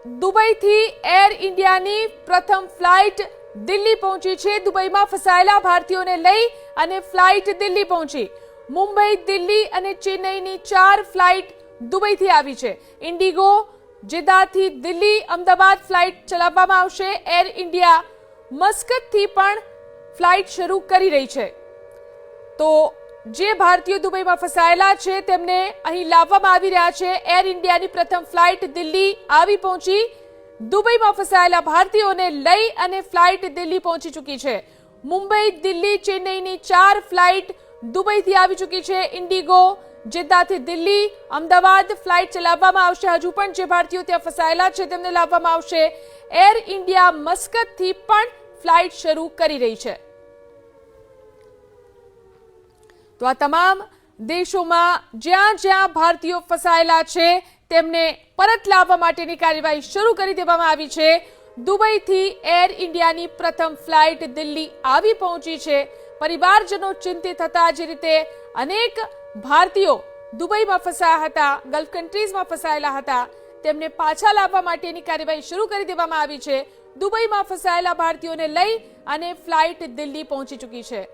દુબઈથી air ઇન્ડિયાની પ્રથમ flight Delhi પહોંચી છે। દુબઈમાં ફસાયેલા ભારતીયોને લઈ અને ફ્લાઇટ દિલ્હી પહોંચી। મુંબઈ, દિલ્હી અને ચેન્નઈની 4 ફ્લાઇટ દુબઈથી આવી છે। ઇન્ડિગો, જેદ્દાથી દિલ્હી, અમદાવાદ ફ્લાઇટ ચલાવવામાં આવશે। એર ઇન્ડિયા મસ્કતથી પણ ફ્લાઇટ શરૂ કરી રહી છે। તો જે ભારતીયો દુબઈમાં ફસાયેલા છે તેમને અહીં લાવવામાં આવી રહ્યા છે। એર ઇન્ડિયાની પ્રથમ ફ્લાઇટ દિલ્હી આવી પહોંચી। દુબઈમાં ફસાયેલા ભારતીયોને લઈ અને ફ્લાઇટ દિલ્હી પહોંચી ચૂકી છે। મુંબઈ, દિલ્હી, ચેન્નઈની 4 ફ્લાઇટ દુબઈથી આવી ચૂકી છે। ઇન્ડિગો, જેદ્દાથી દિલ્હી, અમદાવાદ ફ્લાઇટ ચલાવવામાં આવશે। હજુ પણ જે ભારતીયો ત્યાં ફસાયેલા છે તેમને લાવવામાં આવશે। એર ઇન્ડિયા મસ્કતથી પણ ફ્લાઇટ શરૂ કરી રહી છે। તો આ તમામ દેશોમાં જ્યાં જ્યાં ભારતીયો ફસાયેલા છે તેમને પરત લાવવા માટેની કાર્યવાહી શરૂ કરી દેવામાં આવી છે। દુબઈથી એર ઇન્ડિયાની પ્રથમ ફ્લાઇટ દિલ્હી આવી પહોંચી છે। પરિવારજનો ચિંતિત હતા। જે રીતે અનેક ભારતીયો દુબઈમાં ફસાયા હતા, ગલ્ફ કન્ટ્રીઝમાં ફસાયેલા હતા, તેમને પાછા લાવવા માટેની કાર્યવાહી શરૂ કરી દેવામાં આવી છે। દુબઈમાં ફસાયેલા ભારતીયોને લઈ અને ફ્લાઇટ દિલ્હી પહોંચી ચૂકી છે।